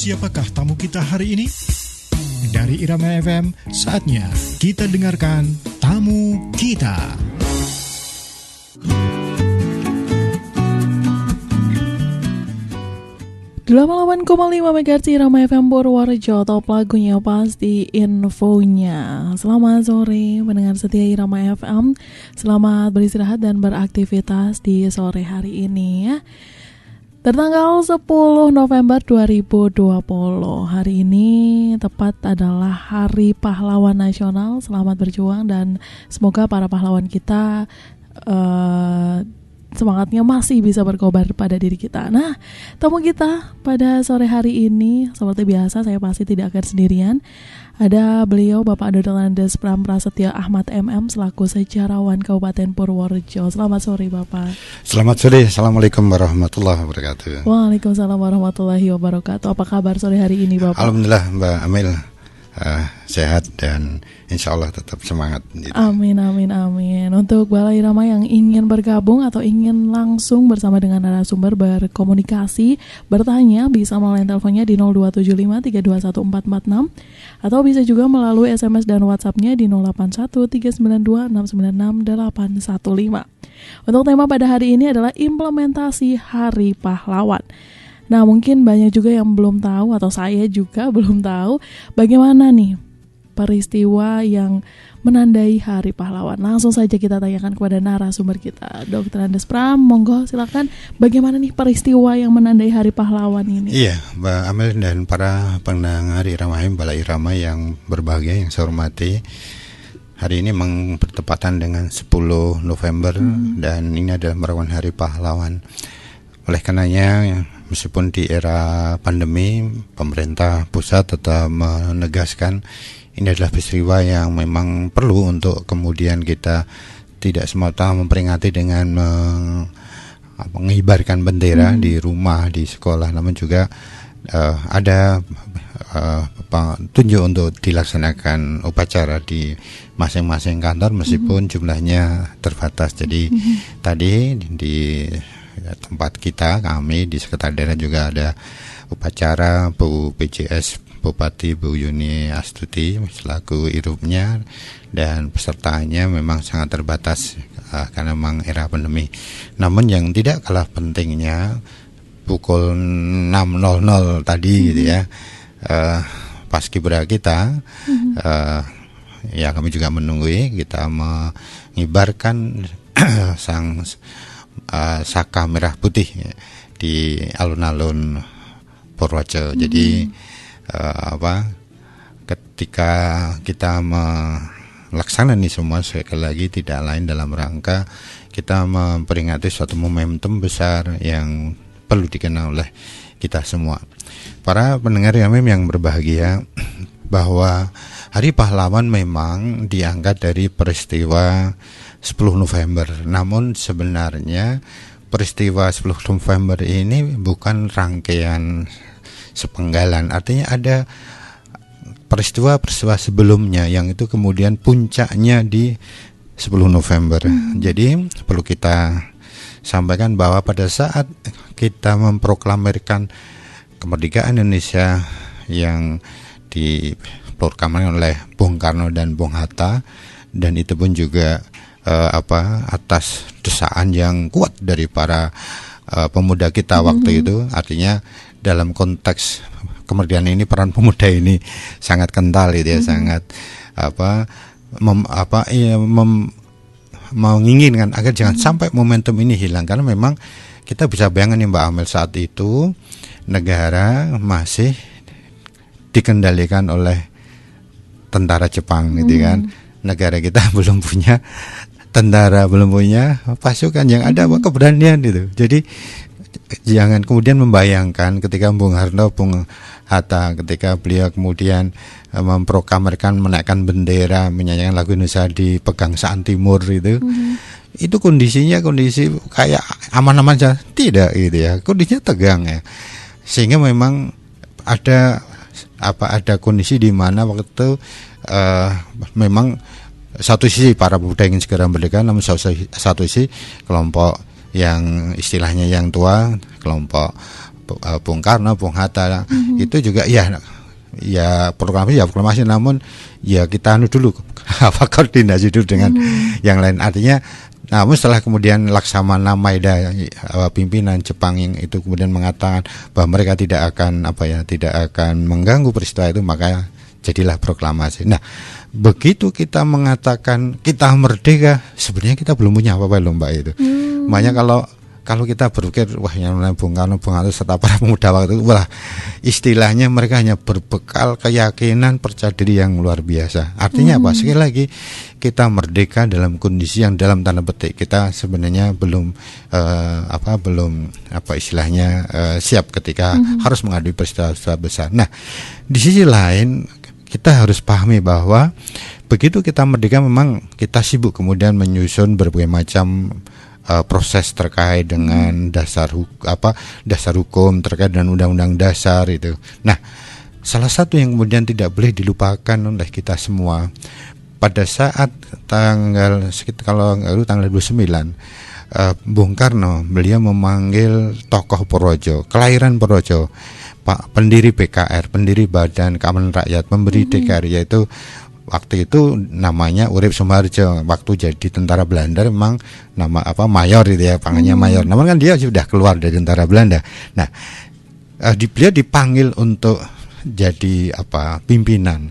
Siapakah tamu kita hari ini? Dari Irama FM, saatnya kita dengarkan tamu kita. Delapan 8,5 MHz Irama FM Purworejo, top lagunya pasti infonya. Selamat sore pendengar setia Irama FM. Selamat beristirahat dan beraktivitas di sore hari ini ya. Tertanggal 10 November 2020. Hari ini tepat adalah Hari Pahlawan Nasional. Selamat berjuang dan semoga para pahlawan kita semangatnya masih bisa berkobar pada diri kita. Nah, tamu kita pada sore hari ini seperti biasa saya pasti tidak akan sendirian. Ada beliau Bapak Dr. Andes Pram Prasetyo Ahmad MM selaku sejarawan Kabupaten Purworejo. Selamat sore Bapak. Selamat sore. Assalamualaikum warahmatullahi wabarakatuh. Waalaikumsalam warahmatullahi wabarakatuh. Apa kabar sore hari ini Bapak? Alhamdulillah Mbak Amel sehat dan insya Allah tetap semangat gitu. Amin, amin, amin. Untuk Balai Irama yang ingin bergabung atau ingin langsung bersama dengan narasumber berkomunikasi, bertanya, bisa melalui teleponnya di 0275321446 atau bisa juga melalui SMS dan WhatsApp-nya di 081392696815. Untuk tema pada hari ini adalah implementasi Hari Pahlawan. Nah, mungkin banyak juga yang belum tahu atau saya juga belum tahu bagaimana nih peristiwa yang menandai Hari Pahlawan. Langsung saja kita tanyakan kepada narasumber kita, Dr. Andes Pram. Monggo silakan, bagaimana nih peristiwa yang menandai Hari Pahlawan ini? Iya, Mbak Amel dan para pendengar Irama Balai Irama yang berbahagia, yang saya hormati. Hari ini memang bertepatan dengan 10 November dan ini adalah merupakan Hari Pahlawan. Oleh karenanya, meskipun di era pandemi, pemerintah pusat tetap menegaskan ini adalah peristiwa yang memang perlu untuk kemudian kita tidak semata memperingati dengan mengibarkan bendera di rumah, di sekolah, namun juga ada tunjuk untuk dilaksanakan upacara di masing-masing kantor meskipun jumlahnya terbatas. Jadi tadi di tempat kami di sekretariat daerah juga ada upacara Bu PJS Bupati Bu Yuni Astuti selaku irupnya dan pesertanya memang sangat terbatas karena memang era pandemi. Namun yang tidak kalah pentingnya pukul 6.00 tadi gitu ya, paskibra kita ya kami juga menunggu kita mengibarkan sang saka merah putih ya, di alun-alun Purworejo. Jadi ketika kita melaksanakan ini semua sekali lagi tidak lain dalam rangka kita memperingati suatu momentum besar yang perlu dikenal oleh kita semua. Para pendengar yang berbahagia, bahwa Hari Pahlawan memang diangkat dari peristiwa 10 November. Namun sebenarnya peristiwa 10 November ini bukan rangkaian sepenggalan. Artinya ada peristiwa-peristiwa sebelumnya yang itu kemudian puncaknya di 10 November. Jadi perlu kita sampaikan bahwa pada saat kita memproklamirkan kemerdekaan Indonesia yang diproklamirkan oleh Bung Karno dan Bung Hatta, dan itu pun juga atas desakan yang kuat dari para pemuda kita waktu itu. Artinya dalam konteks kemerdekaan ini peran pemuda ini sangat kental gitu ya, sangat menginginkan agar jangan sampai momentum ini hilang, karena memang kita bisa bayangkan ya Mbak Amel, saat itu negara masih dikendalikan oleh tentara Jepang gitu kan. Negara kita belum punya tentara, belum punya pasukan, yang ada keberanian gitu. Jadi jangan kemudian membayangkan ketika Bung Karno, Bung Hatta, ketika beliau kemudian memproklamirkan menaikkan bendera, menyanyikan lagu Indonesia di Pegangsaan Timur itu kondisinya kondisi kayak aman-aman saja, tidak gitu ya, kondisinya tegang ya. Sehingga memang ada kondisi di mana waktu itu memang satu sisi para pemuda ingin segera merdeka, namun satu sisi kelompok yang istilahnya yang tua, kelompok Bung Karno, Bung Hatta, itu juga ya proklamasi, namun ya kita dulu koordinasi dulu dengan yang lain. Artinya, namun setelah kemudian Laksamana Maeda, pimpinan Jepang yang itu kemudian mengatakan bahwa mereka tidak akan mengganggu peristiwa itu, maka jadilah proklamasi. Nah, begitu kita mengatakan kita merdeka, sebenarnya kita belum punya apa-apa loh Mbak itu. Makanya kalau kita berpikir wah yang namanya Bung Karno, Bung Hatta serta para pemuda waktu itu, wah istilahnya mereka hanya berbekal keyakinan, percaya diri yang luar biasa. Artinya apa? Sekali lagi, kita merdeka dalam kondisi yang dalam tanda petik kita sebenarnya belum siap ketika harus menghadapi peristiwa besar. Nah, di sisi lain kita harus pahami bahwa begitu kita merdeka memang kita sibuk kemudian menyusun berbagai macam proses terkait dengan dasar hukum terkait dengan undang-undang dasar itu. Nah, salah satu yang kemudian tidak boleh dilupakan oleh kita semua pada saat tanggal 29 Bung Karno, beliau memanggil tokoh Porojo, kelahiran Porojo, Pak pendiri BKR, pendiri Badan Keamanan Rakyat, memberi DKR, yaitu waktu itu namanya Urip Sumarjo. Waktu jadi tentara Belanda memang nama mayor itu ya, panggilannya mayor. Namun kan dia sudah keluar dari tentara Belanda. Nah, beliau dipanggil untuk jadi pimpinan.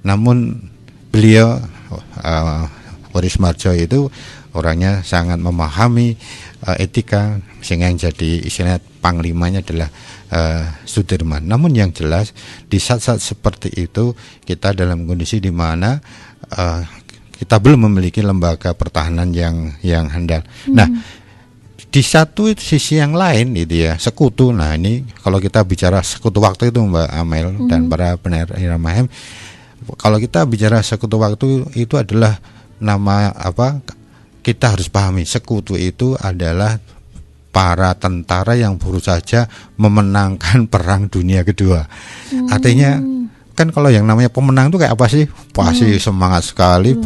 Namun beliau Urip Sumarjo itu orangnya sangat memahami etika, sehingga yang jadi istilah panglimanya adalah Sudirman. Namun yang jelas di saat-saat seperti itu kita dalam kondisi di mana kita belum memiliki lembaga pertahanan yang handal. Nah, di satu sisi yang lain itu ya sekutu. Nah, ini kalau kita bicara sekutu waktu itu Mbak Amel dan para pendengar Irama FM, kalau kita bicara sekutu waktu itu adalah nama kita harus pahami sekutu itu adalah para tentara yang baru saja memenangkan perang dunia kedua. Artinya kan kalau yang namanya pemenang itu kayak apa sih? Pasti semangat sekali,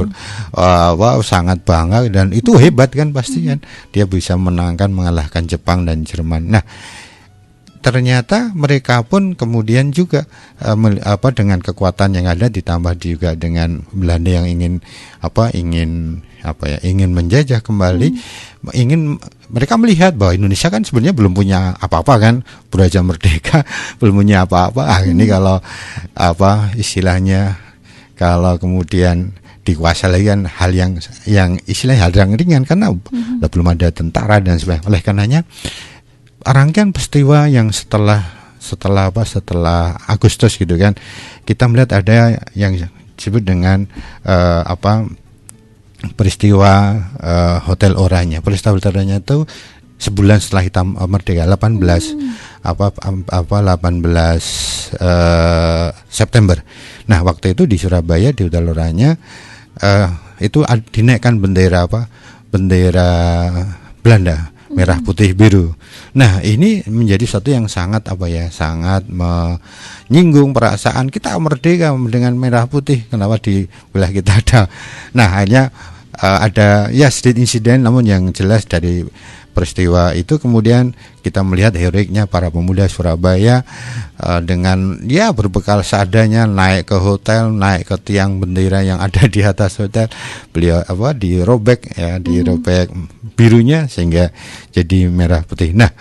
sangat bangga, dan itu hebat kan pasti kan. Dia bisa mengalahkan Jepang dan Jerman. Nah, ternyata mereka pun kemudian juga dengan kekuatan yang ada ditambah juga dengan Belanda yang ingin menjajah kembali, mereka melihat bahwa Indonesia kan sebenarnya belum punya apa-apa kan, baru aja merdeka, belum punya apa-apa. Ini kalau istilahnya kalau kemudian dikuasai lagi kan hal yang istilahnya hal yang ringan karena belum ada tentara dan sebagainya. Oleh karenanya rangkaian peristiwa yang setelah Agustus gitu kan, kita melihat ada yang disebut dengan peristiwa Hotel Oranye. Peristiwa Hotel Oranye itu sebulan setelah kita merdeka, 18 September. Nah, waktu itu di Surabaya di Hotel Oranye itu dinaikkan bendera Belanda, merah putih biru. Nah, ini menjadi satu yang sangat menyinggung perasaan kita merdeka dengan merah putih. Kenapa di wilayah kita ada? Nah, akhirnya ada sedikit insiden, namun yang jelas dari peristiwa itu kemudian kita melihat heroiknya para pemuda Surabaya dengan berbekal seadanya naik ke hotel, naik ke tiang bendera yang ada di atas hotel. Beliau dirobek birunya sehingga jadi merah putih. Nah,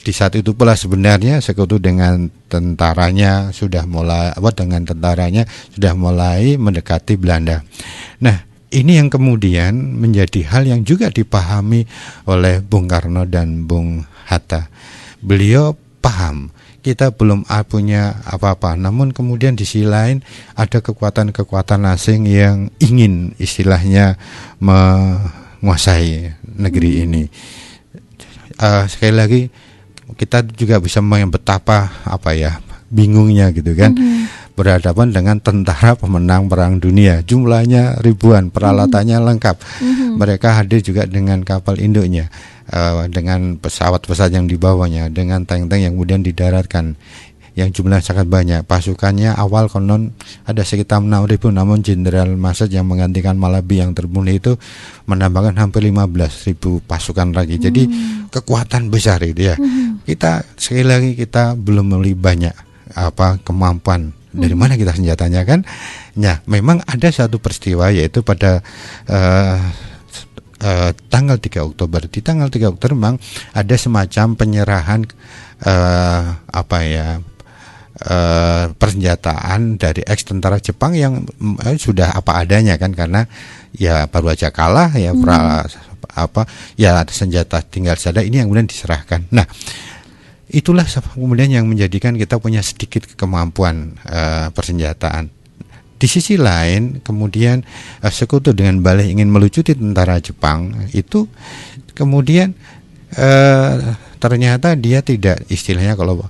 di saat itu pula sebenarnya sekutu dengan tentaranya sudah mulai mendekati Belanda. Nah, ini yang kemudian menjadi hal yang juga dipahami oleh Bung Karno dan Bung Hatta. Beliau paham kita belum punya apa-apa, namun kemudian di sisi lain ada kekuatan-kekuatan asing yang ingin istilahnya menguasai negeri ini. Sekali lagi kita juga bisa betapa bingungnya gitu kan, berhadapan dengan tentara pemenang perang dunia, jumlahnya ribuan, peralatannya lengkap. Mereka hadir juga dengan kapal induknya, dengan pesawat-pesawat yang dibawanya, dengan tank-tank yang kemudian didaratkan, yang jumlahnya sangat banyak. Pasukannya awal konon ada sekitar 6.000, namun Jenderal Masad yang menggantikan Malabi yang terbunuh itu menambahkan hampir 15.000 pasukan lagi. Jadi kekuatan besar itu ya. Kita sekali lagi kita belum memiliki banyak kemampuan. Dari mana kita senjatanya kan? Ya, memang ada satu peristiwa yaitu pada tanggal 3 Oktober. Di tanggal 3 Oktober memang ada semacam penyerahan persenjataan dari ex tentara Jepang yang sudah apa adanya kan, karena ya baru aja kalah ya senjata tinggal saja, ini yang kemudian diserahkan. Nah, itulah kemudian yang menjadikan kita punya sedikit kemampuan persenjataan. Di sisi lain, kemudian sekutu dengan balik ingin melucuti tentara Jepang itu, kemudian ternyata dia tidak, istilahnya kalau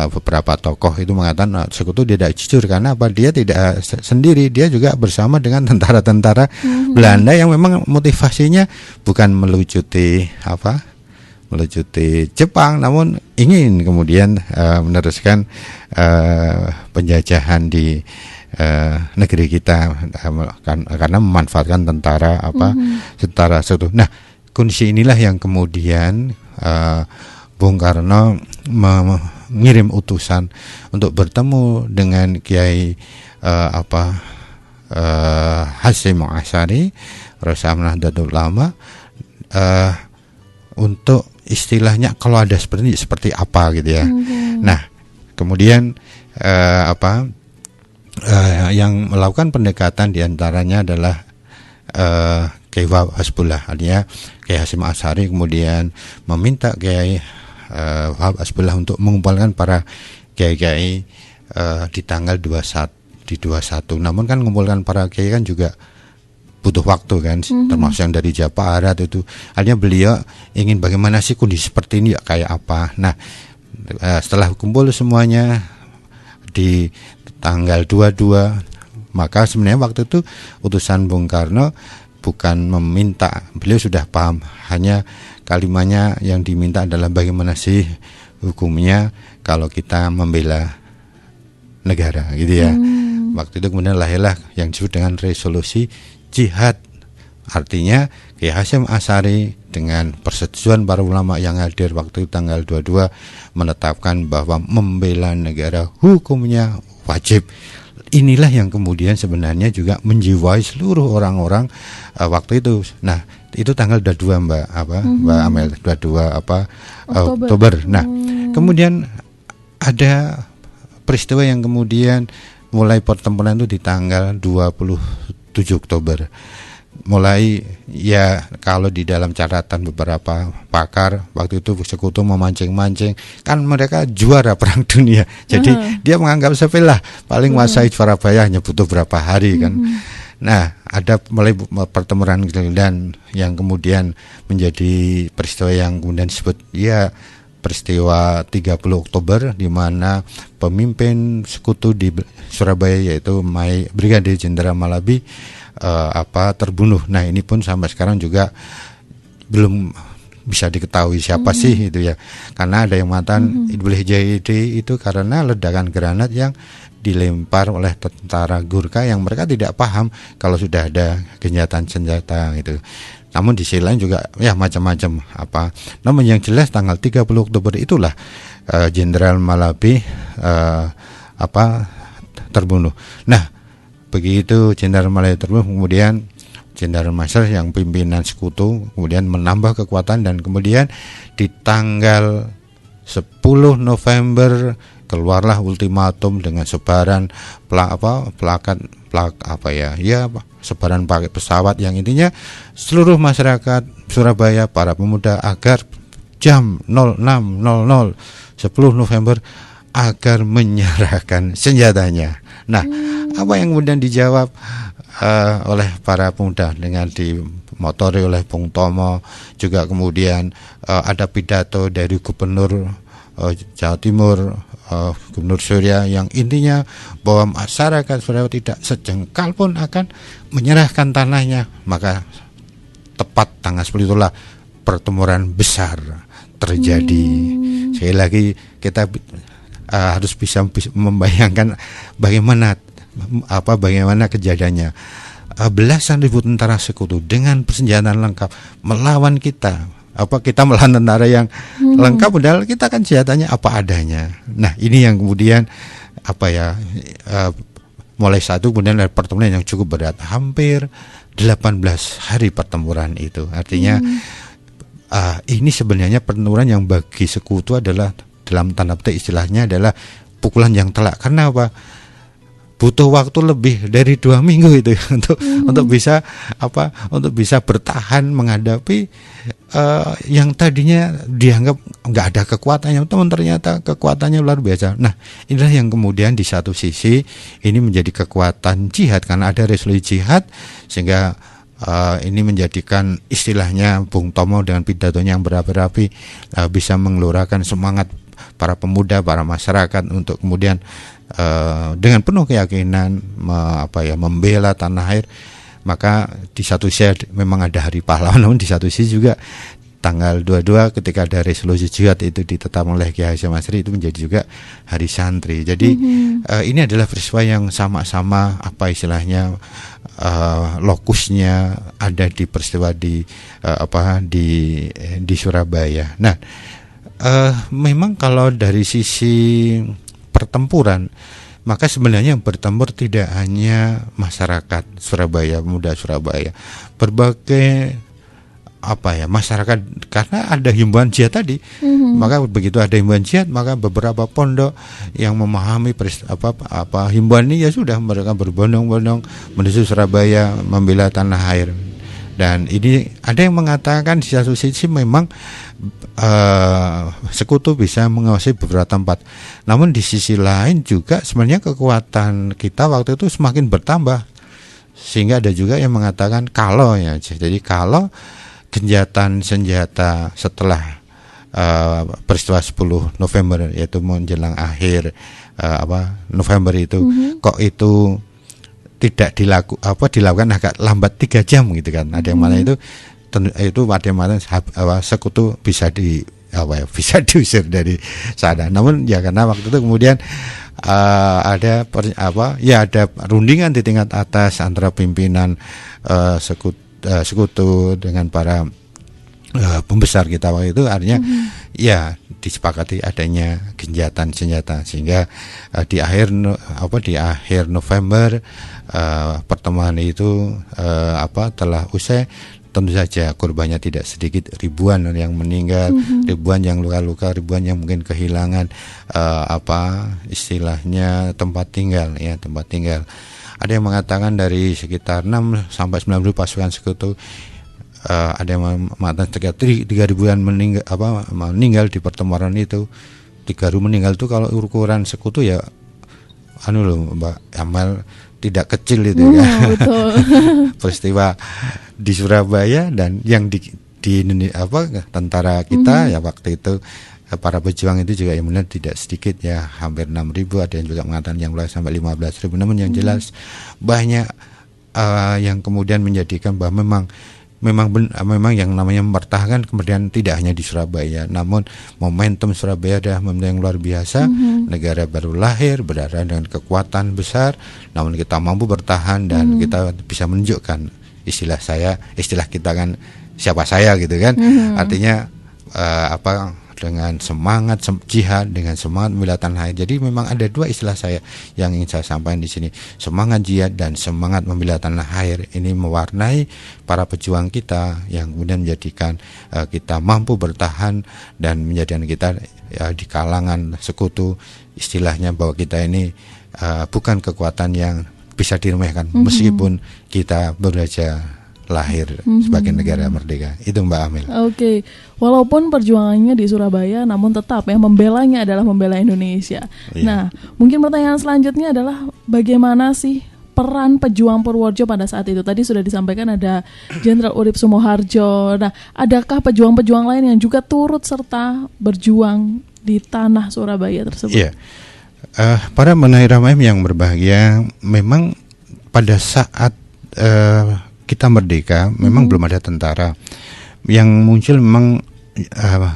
beberapa tokoh itu mengatakan sekutu tidak jujur karena dia tidak sendiri, dia juga bersama dengan tentara-tentara Belanda yang memang motivasinya bukan melucuti Jepang, namun ingin kemudian meneruskan penjajahan di negeri kita karena memanfaatkan tentara sekutu. Nah, kondisi inilah yang kemudian Bung Karno mengirim utusan untuk bertemu dengan Kiai Hasyim Asy'ari, Rasul Nahdlatul Ulama, untuk istilahnya kalau ada seperti apa gitu ya. Nah, kemudian yang melakukan pendekatan diantaranya adalah Kiai Wahab Hasbullah, artinya Kiai Hasyim Asy'ari kemudian meminta Kiai Wahab Hasbullah untuk mengumpulkan para kiai-kiai di tanggal 21. Namun kan mengumpulkan para kiai kan juga butuh waktu kan, termasuk yang dari Jawa Barat itu. Artinya beliau ingin bagaimana sih kondisi seperti ini ya, kayak apa. Nah, setelah kumpul semuanya di tanggal 22, maka sebenarnya waktu itu utusan Bung Karno bukan meminta, beliau sudah paham, hanya kalimatnya yang diminta adalah bagaimana sih hukumnya kalau kita membela negara gitu ya. Waktu itu kemudian lahirlah yang disebut dengan resolusi jihad. Artinya Kiai Hasyim Asy'ari dengan persetujuan para ulama yang hadir waktu itu tanggal 22 menetapkan bahwa membela negara hukumnya wajib. Inilah yang kemudian sebenarnya juga menjiwai seluruh orang-orang waktu itu. Nah, itu tanggal 22 Mbak Amel, 22 Oktober. Nah, kemudian ada peristiwa yang kemudian mulai pertempuran itu di tanggal 27 Oktober. Mulai ya, kalau di dalam catatan beberapa pakar waktu itu sekutu memancing-mancing, kan mereka juara perang dunia, jadi dia menganggap sepele lah, paling menguasai Surabaya hanya butuh berapa hari kan. Nah, ada mulai pertempuran dan yang kemudian menjadi peristiwa yang kemudian disebut ya peristiwa 30 Oktober, di mana pemimpin sekutu di Surabaya yaitu Brigadir Jenderal Malabi terbunuh. Nah, ini pun sampai sekarang juga belum bisa diketahui siapa sih itu ya, karena ada yang mengatakan Idul Hijri itu karena ledakan granat yang dilempar oleh tentara Gurkha yang mereka tidak paham kalau sudah ada gencatan senjata gitu. Namun di sisi lain juga ya macam-macam namun yang jelas tanggal 30 Oktober itulah Jenderal Malabi terbunuh. Nah, begitu Jenderal Malabi terbunuh, kemudian Jenderal Masad yang pimpinan sekutu kemudian menambah kekuatan, dan kemudian di tanggal 10 November keluarlah ultimatum dengan sebaran sebaran pakai pesawat yang intinya seluruh masyarakat Surabaya, para pemuda agar jam 06.00 10 November agar menyerahkan senjatanya. Nah, apa yang kemudian dijawab oleh para pemuda dengan dimotori oleh Bung Tomo, juga kemudian ada pidato dari Gubernur Jawa Timur, Gubernur Surya, yang intinya bahwa masyarakat Surabaya tidak sejengkal pun akan menyerahkan tanahnya. Maka tepat tanggal 10 itulah pertempuran besar terjadi. Sekali lagi kita harus bisa membayangkan bagaimana kejadiannya. Belasan ribu tentara sekutu dengan persenjataan lengkap melawan kita. Kita melawan tentara yang lengkap, padahal kita kan senjatanya apa adanya. Nah, ini yang kemudian mulai satu kemudian ada pertempuran yang cukup berat, hampir 18 hari pertempuran itu. Artinya ini sebenarnya pertempuran yang bagi sekutu adalah, dalam tanda petik istilahnya, adalah pukulan yang telak. Karena apa? Butuh waktu lebih dari 2 minggu itu untuk bisa bertahan menghadapi yang tadinya dianggap nggak ada kekuatannya, teman, ternyata kekuatannya luar biasa. Nah, inilah yang kemudian di satu sisi ini menjadi kekuatan jihad karena ada resolusi jihad, sehingga ini menjadikan istilahnya Bung Tomo dengan pidatonya yang berapi-api bisa menggelorakan semangat para pemuda, para masyarakat untuk kemudian dengan penuh keyakinan membela tanah air. Maka di satu sisi memang ada Hari Pahlawan, namun di satu sisi juga tanggal 22 ketika ada resolusi jihad itu ditetapkan oleh Kiai Hasyim Asy'ari, itu menjadi juga Hari Santri. Jadi ini adalah peristiwa yang sama-sama istilahnya lokusnya ada di peristiwa di Surabaya. Nah, memang kalau dari sisi pertempuran, maka sebenarnya yang bertempur tidak hanya masyarakat Surabaya, pemuda Surabaya, berbagai masyarakat, karena ada himbauan jihad tadi. Maka begitu ada himbauan jihad, maka beberapa pondok yang memahami himbauan ini, ya sudah, mereka berbondong-bondong menuju Surabaya membela tanah air. Dan ini ada yang mengatakan di satu sisi memang sekutu bisa menguasai beberapa tempat, namun di sisi lain juga sebenarnya kekuatan kita waktu itu semakin bertambah, sehingga ada juga yang mengatakan kalau gencatan senjata setelah peristiwa 10 November, yaitu menjelang akhir November itu, kok itu tidak dilakukan agak lambat 3 jam gitu kan. Ada yang mana itu ada yang mana sekutu bisa diusir dari sana. Namun ya karena waktu itu kemudian ada rundingan di tingkat atas antara pimpinan sekutu dengan para pembesar kita waktu itu, artinya ya disepakati adanya gencatan senjata, sehingga di akhir November pertemuan itu telah usai. Tentu saja korbannya tidak sedikit, ribuan yang meninggal, ribuan yang luka-luka, ribuan yang mungkin kehilangan istilahnya tempat tinggal. Ada yang mengatakan dari sekitar 6 sampai 9 ribu pasukan sekutu. Ada yang mengatakan sekitar 3.000-an meninggal di pertempuran itu. 3.000 meninggal itu kalau ukuran sekutu ya Mbak Amel, tidak kecil itu ya. Betul. Peristiwa di Surabaya dan yang di tentara kita ya waktu itu, para pejuang itu juga yang benar tidak sedikit ya, hampir 6.000, ada yang juga mengatakan yang mulai sampai 15.000. Namun yang jelas banyak yang kemudian menjadikan bahwa memang yang namanya mempertahankan kemudian tidak hanya di Surabaya, namun momentum Surabaya adalah momentum yang luar biasa. Negara baru lahir, berada dengan kekuatan besar, namun kita mampu bertahan dan kita bisa menunjukkan, istilah kita kan siapa saya gitu kan. Artinya dengan semangat jihad, dengan semangat membela tanah air. Jadi memang ada dua istilah saya yang ingin saya sampaikan di sini. Semangat jihad dan semangat membela tanah air ini mewarnai para pejuang kita yang kemudian menjadikan kita mampu bertahan dan menjadikan kita di kalangan sekutu, istilahnya bahwa kita ini bukan kekuatan yang bisa diremehkan meskipun kita beraja lahir sebagai negara merdeka. Itu Mbak Amel. Oke. Walaupun perjuangannya di Surabaya, namun tetap membelanya adalah membela Indonesia. Iya. Nah, mungkin pertanyaan selanjutnya adalah bagaimana sih peran pejuang Purworejo pada saat itu? Tadi sudah disampaikan ada Jenderal Urip Sumoharjo. Nah, adakah pejuang-pejuang lain yang juga turut serta berjuang di tanah Surabaya tersebut? Iya. Para menahi Ramaim yang berbahagia, memang pada saat kita merdeka memang belum ada tentara. Yang muncul memang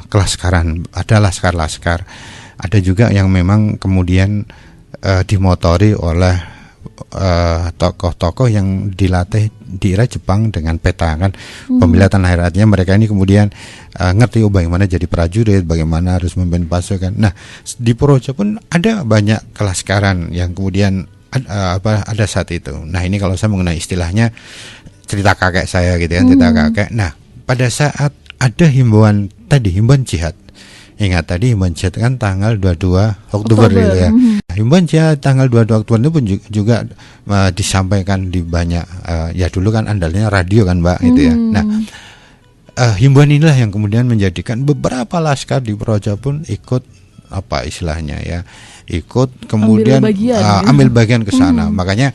kelaskaran, ada laskar-laskar, ada juga yang memang kemudian dimotori oleh tokoh-tokoh yang dilatih di era Jepang dengan peta kan, pemilihan akhiratnya mereka ini kemudian ngerti bagaimana jadi prajurit, bagaimana harus memimpin pasukan. Nah di Purworejo pun ada banyak kelaskaran yang kemudian ada saat itu. Nah ini kalau saya mengenai istilahnya cerita kakek saya gitu kan, cerita kakek. Nah pada saat ada himbauan jihad. Ingat tadi himbauan jihad kan tanggal 22 Oktober gitu ya. Himbauan jihad tanggal 22 Oktober itu pun juga disampaikan di banyak ya dulu kan andalnya radio kan Mbak gitu ya. Nah himbauan inilah yang kemudian menjadikan beberapa laskar di Purworejo pun ikut apa istilahnya ya, ikut kemudian ambil bagian ke sana. Makanya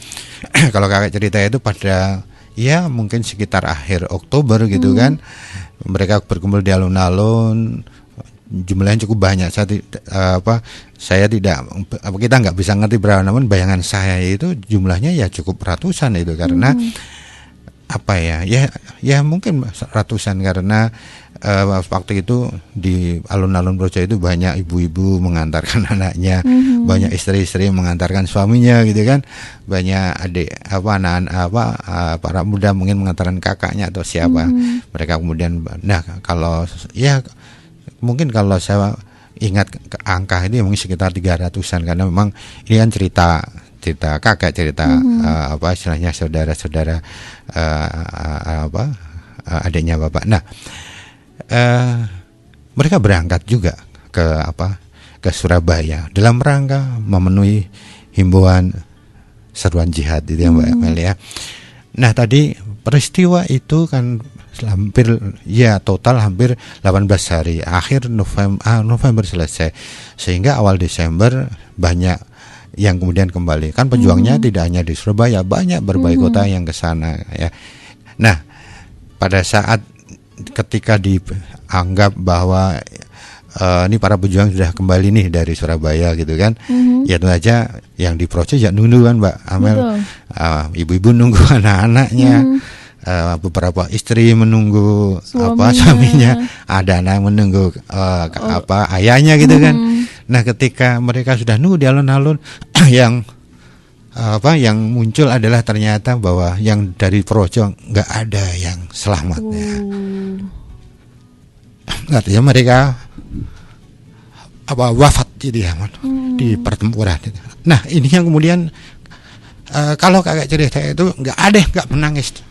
kalau kakek cerita itu pada ya mungkin sekitar akhir Oktober gitu kan, mereka berkumpul di alun-alun, jumlahnya cukup banyak. Kita nggak bisa ngerti berapa, namun bayangan saya itu jumlahnya ya cukup ratusan itu karena ya mungkin ratusan karena waktu itu di alun-alun Purworejo itu banyak ibu-ibu mengantarkan anaknya, banyak istri-istri mengantarkan suaminya gitu kan, banyak para muda mungkin mengantarkan kakaknya atau siapa. Mereka kemudian mungkin kalau saya ingat angka ini mungkin sekitar 300-an karena memang ini kan cerita kakek, istilahnya saudara-saudara adiknya bapak. Nah mereka berangkat juga ke Surabaya dalam rangka memenuhi himbauan seruan jihad itu ya Mbak Mel ya. Nah tadi peristiwa itu kan total hampir 18 hari, akhir November selesai, sehingga awal Desember banyak yang kemudian kembali. Kan pejuangnya tidak hanya di Surabaya, banyak berbagai kota yang ke sana ya. Nah, pada saat ketika dianggap bahwa ini para pejuang sudah kembali nih dari Surabaya gitu kan, ya tentu saja yang di Purworejo ya nunggu kan Mbak Amel, ibu-ibu nunggu anak-anaknya. Beberapa istri menunggu suaminya, ada anak menunggu ayahnya gitu kan. Nah ketika mereka sudah nunggu di alun-alun yang muncul adalah ternyata bahwa yang dari Purworejo nggak ada yang selamat ya. Artinya mereka wafat gitu ya di pertempuran. Nah ini yang kemudian kalau kakek cerita itu nggak menangis.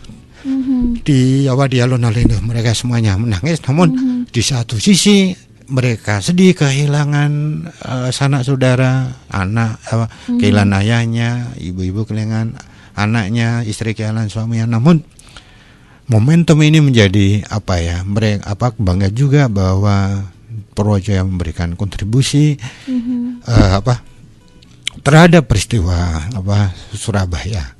Di alun-alun itu mereka semuanya menangis, namun di satu sisi mereka sedih kehilangan sanak saudara, anak kehilangan ayahnya, ibu-ibu kehilangan anaknya, istri kehilangan suaminya. Namun momentum ini menjadi mereka bangga juga bahwa Purworejo yang memberikan kontribusi terhadap peristiwa Surabaya.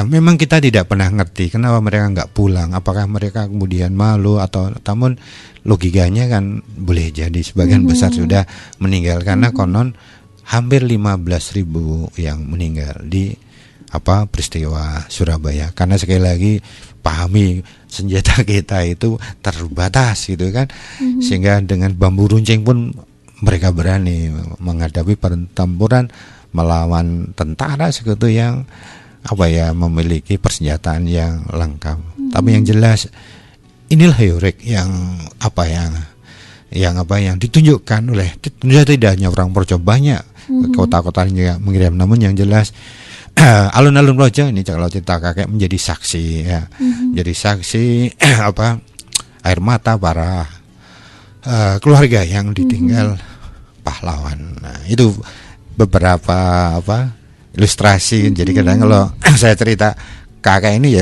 Memang kita tidak pernah ngerti kenapa mereka nggak pulang. Apakah mereka kemudian malu atau namun logikanya kan boleh jadi sebagian besar sudah meninggal karena konon hampir 15.000 yang meninggal di peristiwa Surabaya. Karena sekali lagi pahami senjata kita itu terbatas gitu kan, sehingga dengan bambu runcing pun mereka berani menghadapi pertempuran melawan tentara sekutu yang memiliki persenjataan yang lengkap. Tapi yang jelas inilah heroik yang ditunjukkan oleh tidak hanya orang Purworejo, banyak kota-kota juga mengirim. Namun yang jelas alun-alun Purworejo ini kalau cerita kakek menjadi saksi ya. Jadi saksi air mata para keluarga yang ditinggal pahlawan. Nah, itu beberapa ilustrasi. Jadi kadang kalau saya cerita kakak ini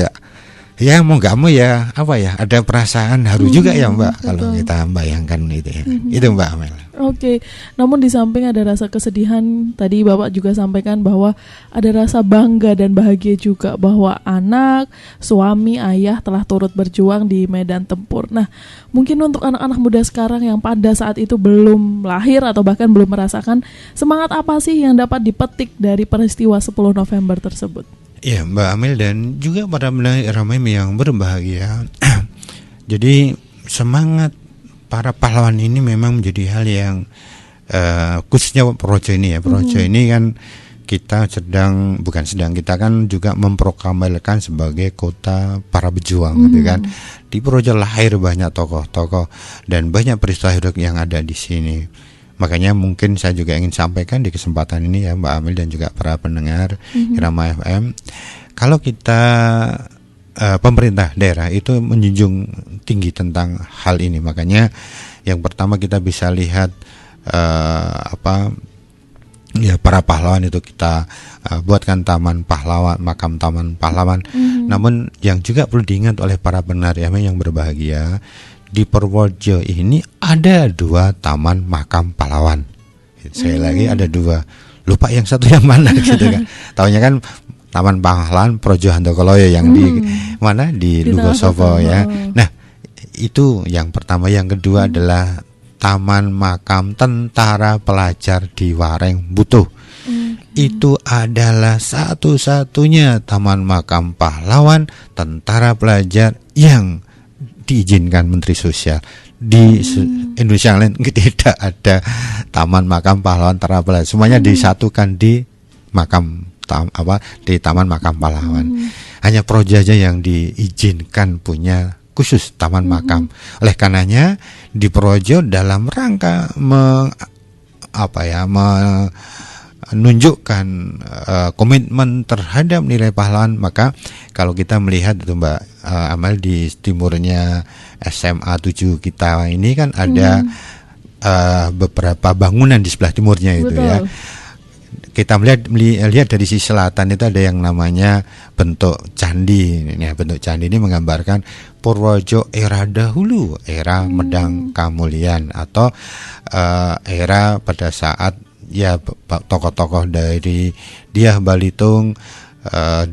ya mau nggak mau ada perasaan haru juga ya Mbak, kalau kita bayangkan itu ya. Itu Mbak Amel. Oke, namun di samping ada rasa kesedihan, tadi Bapak juga sampaikan bahwa ada rasa bangga dan bahagia juga bahwa anak, suami, ayah telah turut berjuang di medan tempur. Nah, mungkin untuk anak-anak muda sekarang yang pada saat itu belum lahir atau bahkan belum merasakan, semangat apa sih yang dapat dipetik dari peristiwa 10 November tersebut? Ya Mbak Amel dan juga para ramai yang berbahagia. Jadi semangat para pahlawan ini memang menjadi hal yang khususnya Projo ini ya. Projo ini kan kita kita kan juga memproklamirkan sebagai kota para pejuang gitu kan. Di Projo lahir banyak tokoh-tokoh dan banyak peristiwa hidup yang ada di sini. Makanya mungkin saya juga ingin sampaikan di kesempatan ini ya Mbak Amel dan juga para pendengar Irama FM, kalau kita pemerintah daerah itu menjunjung tinggi tentang hal ini. Makanya yang pertama kita bisa lihat para pahlawan itu kita buatkan taman pahlawan, makam taman pahlawan. Namun yang juga perlu diingat oleh para pendengar yang berbahagia, di Purworejo ini ada 2 taman makam pahlawan. Sekali lagi ada 2. Lupa yang satu yang mana gitu kan. Taunya kan Taman Pahlawan Projo Handokoloyo yang di mana di Lugosowo ya. Nah, itu yang pertama. Yang kedua adalah Taman Makam Tentara Pelajar di Wareng Butuh. Itu adalah satu-satunya taman makam pahlawan tentara pelajar yang diizinkan Menteri Sosial. Di Indonesia yang lain tidak ada taman makam pahlawan tentara pelajar. Semuanya disatukan di di taman makam pahlawan. Hanya Projo aja yang diizinkan punya khusus taman makam. Oleh karenanya di Projo dalam rangka menunjukkan komitmen terhadap nilai pahlawan, maka kalau kita melihat itu Mbak Amel di timurnya SMA 7 kita ini kan ada beberapa bangunan di sebelah timurnya itu. Betul. Ya. Kita melihat dari sisi selatan itu ada yang namanya bentuk candi. Bentuk candi ini menggambarkan Purworejo era dahulu, era Medang Kamulian, atau era pada saat ya tokoh-tokoh dari Dyah Balitung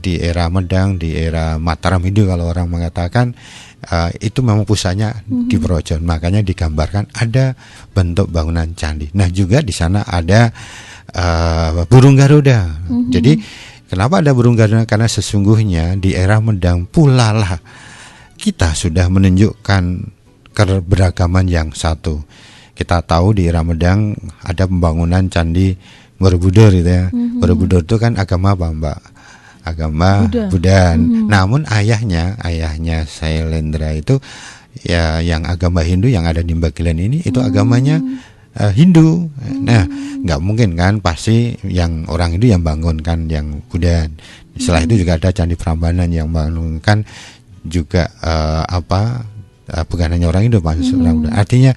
di era Medang, di era Mataram Hindu kalau orang mengatakan, itu memang pusatnya di Purworejo. Makanya digambarkan ada bentuk bangunan candi. Nah, juga di sana ada burung Garuda. Jadi kenapa ada burung Garuda? Karena sesungguhnya di era Medang pula lah kita sudah menunjukkan keberagaman yang satu. Kita tahu di era Medang ada pembangunan candi Borobudur gitu ya. Borobudur itu kan agama apa Mbak? Agama Buddha. Namun ayahnya Sailendra itu ya yang agama Hindu yang ada di Bagilan ini itu agamanya Hindu. Nah, nggak mungkin kan, pasti yang orang Hindu yang bangunkan yang Buddha. Setelah itu juga ada Candi Prambanan yang bangunkan juga bukan hanya orang Hindu, orang Buddha. Artinya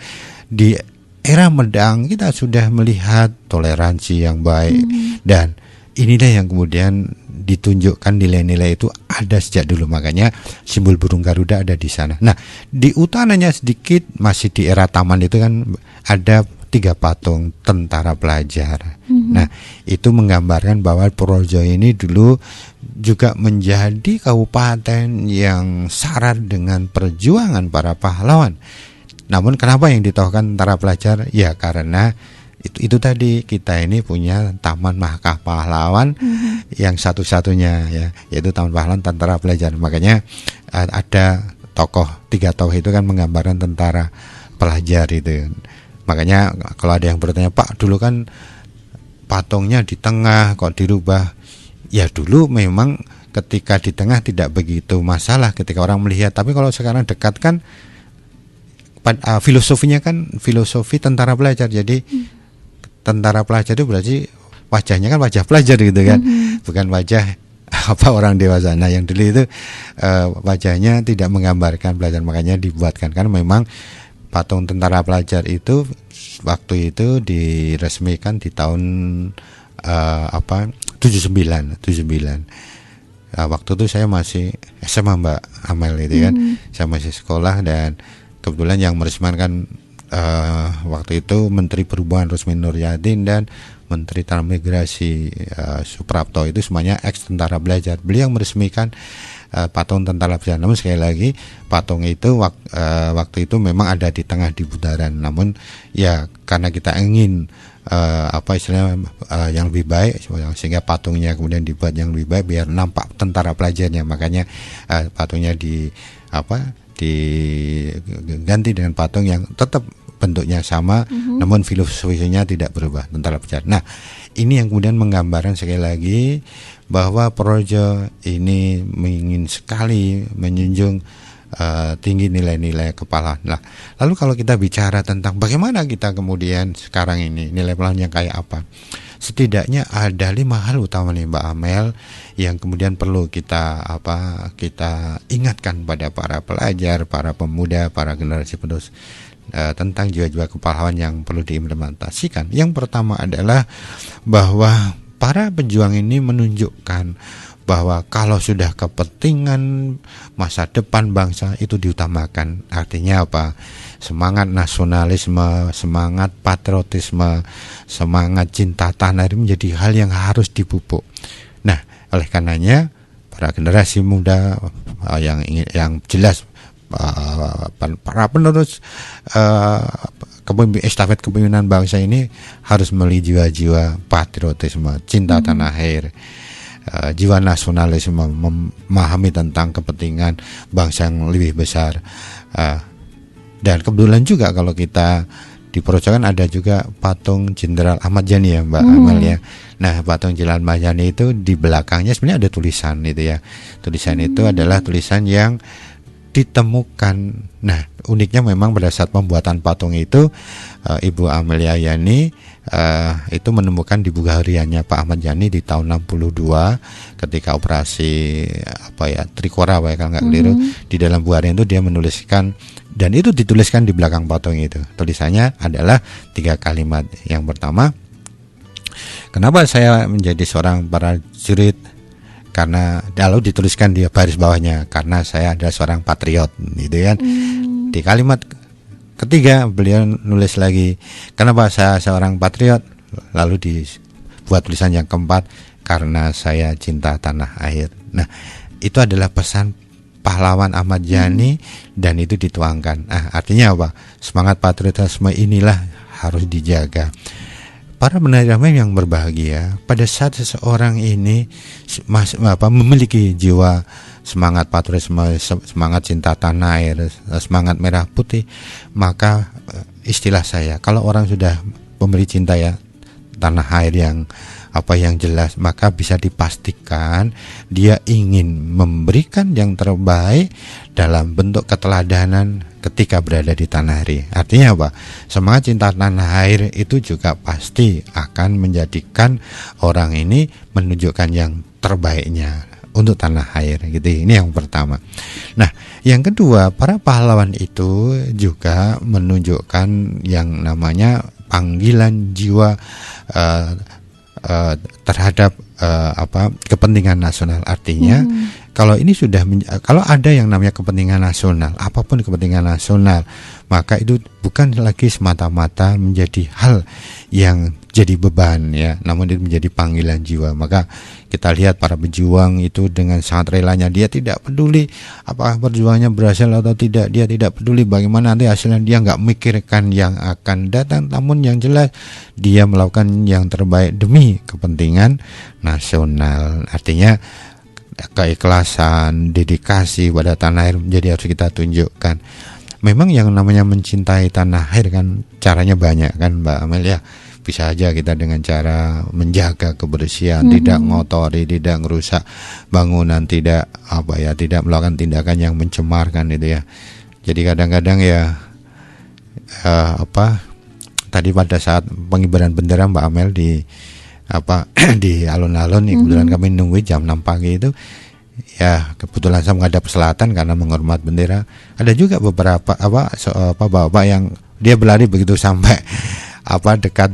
di era Medang kita sudah melihat toleransi yang baik, dan inilah yang kemudian ditunjukkan nilai-nilai itu ada sejak dulu. Makanya simbol burung Garuda ada di sana. Nah, di utaranya sedikit masih di era taman itu kan ada 3 patung tentara pelajar. Nah, itu menggambarkan bahwa Purworejo ini dulu juga menjadi kabupaten yang syarat dengan perjuangan para pahlawan. Namun kenapa yang ditokohkan tentara pelajar? Ya karena itu tadi, kita ini punya taman makam pahlawan yang satu-satunya ya, yaitu taman pahlawan tentara pelajar. Makanya ada 3 tokoh itu kan menggambarkan tentara pelajar itu. Makanya kalau ada yang bertanya, Pak dulu kan patungnya di tengah kok dirubah? Ya dulu memang ketika di tengah tidak begitu masalah ketika orang melihat, tapi kalau sekarang dekat kan filosofinya kan filosofi tentara pelajar. Jadi tentara pelajar itu berarti wajahnya kan wajah pelajar gitu kan, bukan wajah orang dewasa. Nah yang dulu itu wajahnya tidak menggambarkan pelajar, makanya dibuatkan. Karena memang patung tentara pelajar itu waktu itu diresmikan di tahun 79. Waktu itu saya masih SMA Mbak Amel itu kan, saya masih sekolah, dan kebetulan yang meresmikan waktu itu Menteri Perhubungan Rusmin Nuryadin dan Menteri Transmigrasi Suprapto, itu semuanya ex tentara pelajar. Beliau meresmikan patung tentara pelajar. Namun sekali lagi patung itu waktu itu memang ada di tengah di bundaran. Namun ya karena kita ingin yang lebih baik, sehingga patungnya kemudian dibuat yang lebih baik biar nampak tentara pelajarnya. Makanya patungnya diganti dengan patung yang tetap bentuknya sama, namun filosofinya tidak berubah, tentara pejajar. Nah, ini yang kemudian menggambarkan sekali lagi bahwa Projo ini ingin sekali menjunjung tinggi nilai-nilai kepahlawanan. Nah, lalu kalau kita bicara tentang bagaimana kita kemudian sekarang ini nilai pahlawan yang kayak apa, setidaknya ada 5 hal utama nih Mbak Amel yang kemudian perlu kita ingatkan pada para pelajar, para pemuda, para generasi penerus tentang jiwa-jiwa kepahlawan yang perlu diimplementasikan. Yang pertama adalah bahwa para pejuang ini menunjukkan bahwa kalau sudah kepentingan masa depan bangsa itu diutamakan. Artinya apa? Semangat nasionalisme, semangat patriotisme, semangat cinta tanah air menjadi hal yang harus dipupuk. Nah, oleh karenanya para generasi muda yang jelas para penerus estafet kepemimpinan bangsa ini harus memiliki jiwa-jiwa patriotisme, cinta tanah air, jiwa nasionalisme, memahami tentang kepentingan bangsa yang lebih besar. Dan kebetulan juga kalau kita di Projo kan ada juga patung Jenderal Ahmad Yani ya Mbak Amel ya. Nah, patung Jenderal Ahmad Yani itu di belakangnya sebenarnya ada tulisan itu ya. Tulisan itu adalah tulisan yang ditemukan. Nah, uniknya memang pada saat pembuatan patung itu Ibu Amelia Yani itu menemukan di buku hariannya Pak Ahmad Yani di tahun 62 ketika operasi Trikora kalau nggak keliru. Di dalam buku harian itu dia menuliskan, dan itu dituliskan di belakang patung itu. Tulisannya adalah 3 kalimat. Yang pertama, kenapa saya menjadi seorang prajurit? Karena lalu dituliskan di baris bawahnya, karena saya adalah seorang patriot, gitu kan. Di kalimat ketiga beliau nulis lagi, kenapa saya seorang patriot? Lalu dibuat tulisan yang keempat, karena saya cinta tanah air. Nah, itu adalah pesan pahlawan Ahmad Yani dan itu dituangkan. Artinya apa? Semangat patriotisme inilah harus dijaga. Para penerima yang berbahagia, pada saat seseorang ini memiliki jiwa semangat patriotisme, semangat cinta tanah air, semangat merah putih, maka istilah saya, kalau orang sudah memberi cinta ya tanah air yang jelas, maka bisa dipastikan dia ingin memberikan yang terbaik dalam bentuk keteladanan ketika berada di tanah air. Artinya apa? Semangat cinta tanah air itu juga pasti akan menjadikan orang ini menunjukkan yang terbaiknya untuk tanah air gitu. Ini yang pertama. Nah, yang kedua, para pahlawan itu juga menunjukkan yang namanya panggilan jiwa terhadap kepentingan nasional. Artinya kalau ini kalau ada yang namanya kepentingan nasional, apapun kepentingan nasional, maka itu bukan lagi semata-mata menjadi hal yang jadi beban ya, namun itu menjadi panggilan jiwa. Maka kita lihat para pejuang itu dengan sangat relanya, dia tidak peduli apakah perjuangannya berhasil atau tidak, dia tidak peduli bagaimana nanti hasilnya, dia nggak mikirkan yang akan datang, namun yang jelas dia melakukan yang terbaik demi kepentingan nasional. Artinya keikhlasan, dedikasi pada tanah air menjadi harus kita tunjukkan. Memang yang namanya mencintai tanah air kan caranya banyak kan Mbak Amel ya. Bisa aja kita dengan cara menjaga kebersihan, tidak ngotori, tidak merusak bangunan, tidak melakukan tindakan yang mencemarkan itu ya. Jadi kadang-kadang ya tadi pada saat pengibaran bendera Mbak Amel di alun-alun, kebetulan kami nunggu jam 6 pagi itu ya, kebetulan saya menghadap selatan karena menghormat bendera. Ada juga beberapa bapak yang dia berlari begitu sampai dekat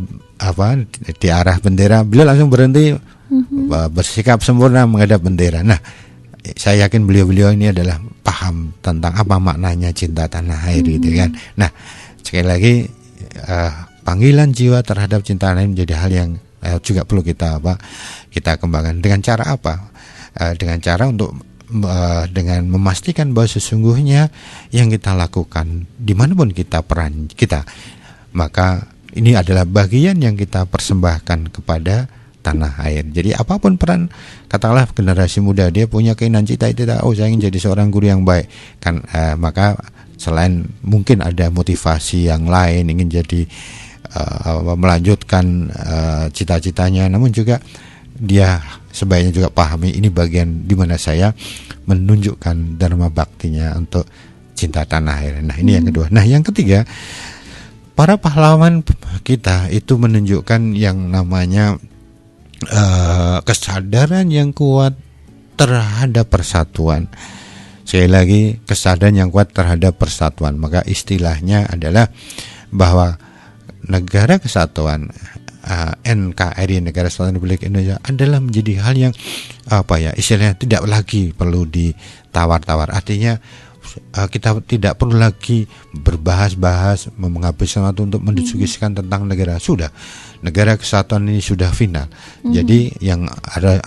di arah bendera, beliau langsung berhenti bersikap sempurna menghadap bendera. Nah, saya yakin beliau ini adalah paham tentang apa maknanya cinta tanah air gitu kan. Nah, sekali lagi panggilan jiwa terhadap cinta tanah air menjadi hal yang juga perlu kita kembangkan. Dengan cara apa? Dengan cara untuk dengan memastikan bahwa sesungguhnya yang kita lakukan dimanapun peran kita, maka ini adalah bagian yang kita persembahkan kepada tanah air. Jadi apapun peran, katakanlah generasi muda dia punya keinginan cita-cita, saya ingin jadi seorang guru yang baik kan, maka selain mungkin ada motivasi yang lain ingin jadi melanjutkan cita-citanya, namun juga dia sebaiknya juga pahami ini bagian di mana saya menunjukkan dharma baktinya untuk cinta tanah air. Nah, ini yang kedua. Nah, yang ketiga, para pahlawan kita itu menunjukkan yang namanya kesadaran yang kuat terhadap persatuan. Sekali lagi, kesadaran yang kuat terhadap persatuan. Maka istilahnya adalah bahwa negara kesatuan NKRI, Negara Kesatuan Republik Indonesia, adalah menjadi hal yang istilahnya tidak lagi perlu ditawar-tawar. Artinya kita tidak perlu lagi berbahas-bahas menghabiskan waktu untuk mendiskusikan tentang negara. Sudah, negara kesatuan ini sudah final. Jadi yang ada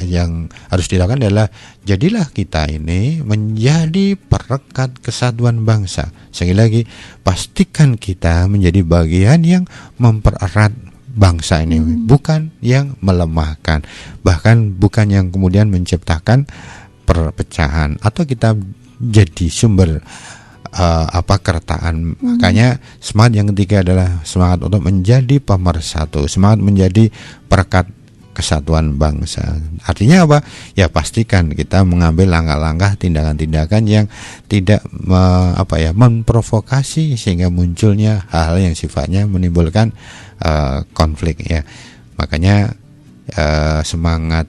yang harus dilakukan adalah jadilah kita ini menjadi perekat kesatuan bangsa. Sekali lagi, pastikan kita menjadi bagian yang mempererat bangsa ini, bukan yang melemahkan, bahkan bukan yang kemudian menciptakan perpecahan atau kita jadi sumber keretaan. Makanya semangat yang ketiga adalah semangat untuk menjadi pemersatu, semangat menjadi perekat kesatuan bangsa. Artinya apa? Ya pastikan kita mengambil langkah-langkah, tindakan-tindakan yang tidak memprovokasi sehingga munculnya hal-hal yang sifatnya menimbulkan konflik ya. Makanya semangat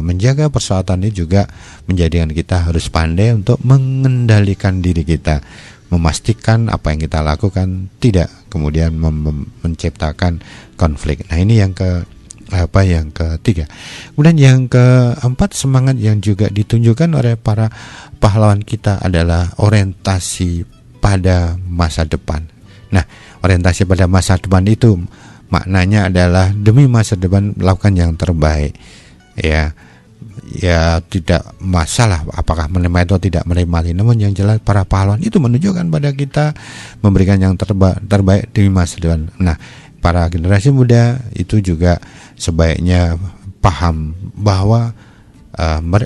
menjaga persatuan ini juga menjadikan kita harus pandai untuk mengendalikan diri kita, memastikan apa yang kita lakukan tidak kemudian menciptakan konflik. Nah, ini yang ketiga. Kemudian yang keempat, semangat yang juga ditunjukkan oleh para pahlawan kita adalah orientasi pada masa depan. Nah, orientasi pada masa depan itu maknanya adalah demi masa depan melakukan yang terbaik. Ya tidak masalah apakah menikmati atau tidak menikmati, namun yang jelas para pahlawan itu menunjukkan pada kita memberikan yang terbaik demi masa depan. Nah, para generasi muda itu juga sebaiknya paham bahwa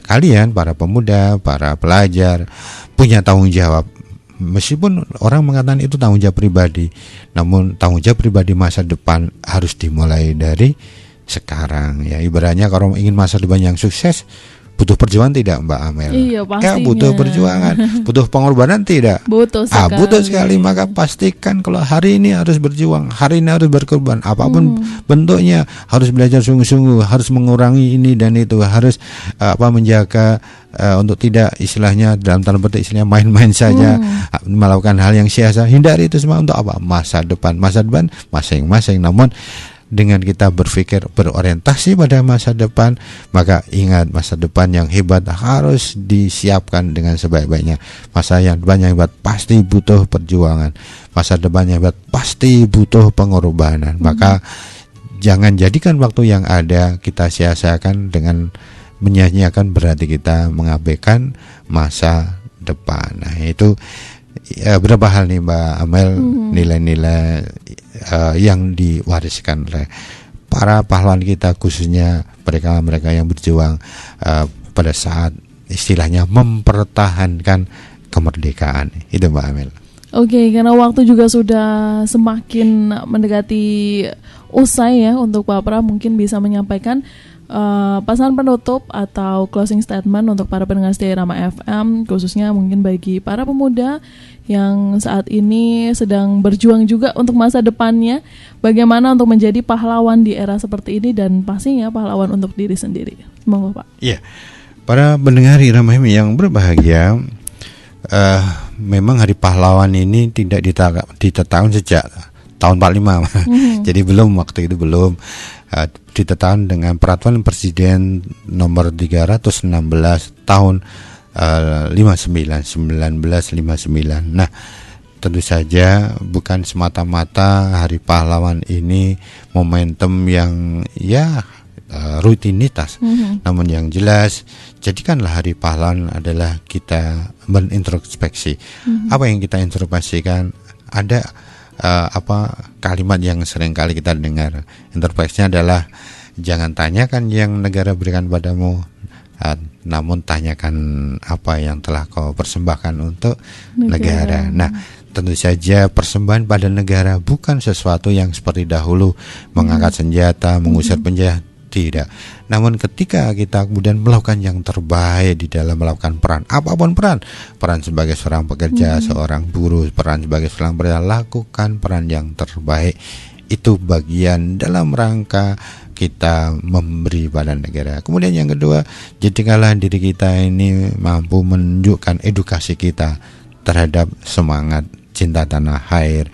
kalian para pemuda, para pelajar punya tanggung jawab. Meskipun orang mengatakan itu tanggung jawab pribadi, namun tanggung jawab pribadi masa depan harus dimulai dari sekarang ya. Ibaratnya kalau ingin masa depan yang sukses butuh perjuangan tidak Mbak Amel? Iya, pastinya. Butuh perjuangan, butuh pengorbanan tidak? Butuh sekali. Butuh sekali. Maka pastikan kalau hari ini harus berjuang, hari ini harus berkorban, apapun bentuknya, harus belajar sungguh-sungguh, harus mengurangi ini dan itu, harus menjaga untuk tidak istilahnya dalam tanda petik istilahnya main-main saja, melakukan hal yang sia-sia. Hindari itu semua untuk apa? Masa depan masing-masing. Namun dengan kita berpikir berorientasi pada masa depan, maka ingat masa depan yang hebat harus disiapkan dengan sebaik-baiknya. Masa depan yang hebat pasti butuh perjuangan. Masa depan yang hebat pasti butuh pengorbanan. Maka jangan jadikan waktu yang ada kita sia-siakan dengan menyanyiakan, berarti kita mengabaikan masa depan. Nah, itu berapa hal nih Mbak Amel, nilai-nilai yang diwariskan oleh para pahlawan kita, khususnya mereka yang berjuang pada saat istilahnya mempertahankan kemerdekaan. Itu Mbak Amel. Oke, karena waktu juga sudah semakin mendekati usai ya, untuk Pak Pra mungkin bisa menyampaikan pesan penutup atau closing statement untuk para pendengar setia Irama FM, khususnya mungkin bagi para pemuda yang saat ini sedang berjuang juga untuk masa depannya, bagaimana untuk menjadi pahlawan di era seperti ini, dan pastinya pahlawan untuk diri sendiri. Semoga Pak. Iya, para pendengar Irama FM yang berbahagia, memang Hari Pahlawan ini tidak ditetapkan sejak tahun 45. Jadi waktu itu belum ditetapkan dengan peraturan Presiden nomor 316 tahun 1959. Nah, tentu saja bukan semata-mata Hari Pahlawan ini momentum yang rutinitas. Namun yang jelas, jadikanlah Hari Pahlawan adalah kita berintrospeksi. Apa yang kita introspeksikan? Ada kalimat yang sering kali kita dengar. Introspeksinya adalah jangan tanyakan yang negara berikan padamu, namun tanyakan apa yang telah kau persembahkan untuk negara. Nah, tentu saja persembahan pada negara bukan sesuatu yang seperti dahulu mengangkat senjata, mengusir penjajah, tidak. Namun ketika kita kemudian melakukan yang terbaik di dalam melakukan peran, apapun peran sebagai seorang pekerja, seorang buruh, peran sebagai seorang pria, lakukan peran yang terbaik. Itu bagian dalam rangka kita memberi pada negara. Kemudian yang kedua, jadikanlah diri kita ini mampu menunjukkan edukasi kita terhadap semangat cinta tanah air,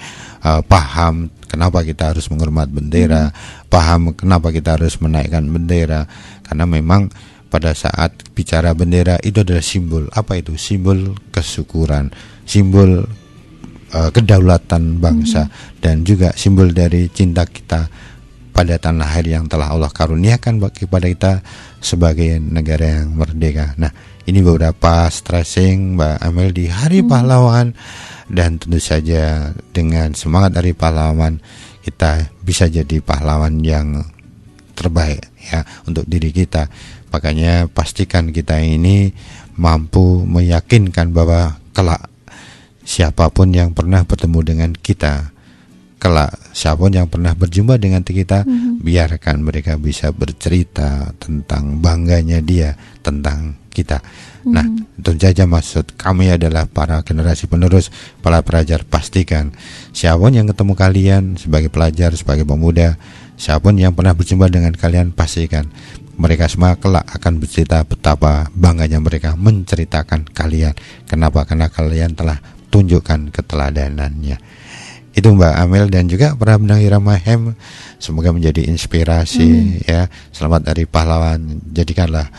paham kenapa kita harus menghormat bendera, paham kenapa kita harus menaikkan bendera. Karena memang pada saat bicara bendera itu adalah simbol. Apa itu? Simbol kesyukuran, simbol kedaulatan bangsa, dan juga simbol dari cinta kita pada tanah air yang telah Allah karuniakan kepada kita sebagai negara yang merdeka. Nah, ini beberapa stressing Mbak Amel di Hari Pahlawan, dan tentu saja dengan semangat Hari Pahlawan kita bisa jadi pahlawan yang terbaik ya untuk diri kita. Makanya pastikan kita ini mampu meyakinkan bahwa kelak siapapun yang pernah bertemu dengan kita, kelak siapapun yang pernah berjumpa dengan kita, biarkan mereka bisa bercerita tentang bangganya dia tentang kita. Nah, tentu saja maksud kami adalah para generasi penerus, para pelajar, pastikan siapapun yang ketemu kalian sebagai pelajar, sebagai pemuda, siapapun yang pernah berjumpa dengan kalian, pastikan mereka semua kelak akan bercerita betapa bangganya mereka menceritakan kalian. Kenapa? Karena kalian telah tunjukkan keteladanannya. Itu Mbak Amel dan juga para pendengar Irama FM, semoga menjadi inspirasi ya. Selamat Hari Pahlawan, jadikanlah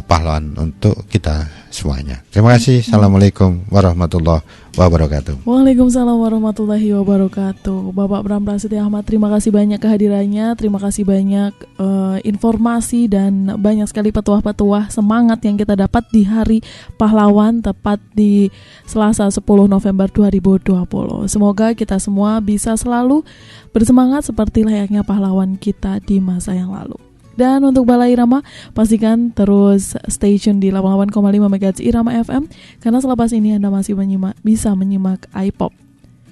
pahlawan untuk kita semuanya. Terima kasih. Assalamualaikum warahmatullahi wabarakatuh. Waalaikumsalam warahmatullahi wabarakatuh. Bapak Bram Prasetya Ahmad, terima kasih banyak kehadirannya, terima kasih banyak informasi dan banyak sekali petuah-petuah semangat yang kita dapat di Hari Pahlawan tepat di Selasa 10 November 2020. Semoga kita semua bisa selalu bersemangat seperti layaknya pahlawan kita di masa yang lalu. Dan untuk Balai Irama, pastikan terus stay tune di 88,5 MHz Irama FM, karena selepas ini Anda masih bisa menyimak iPop.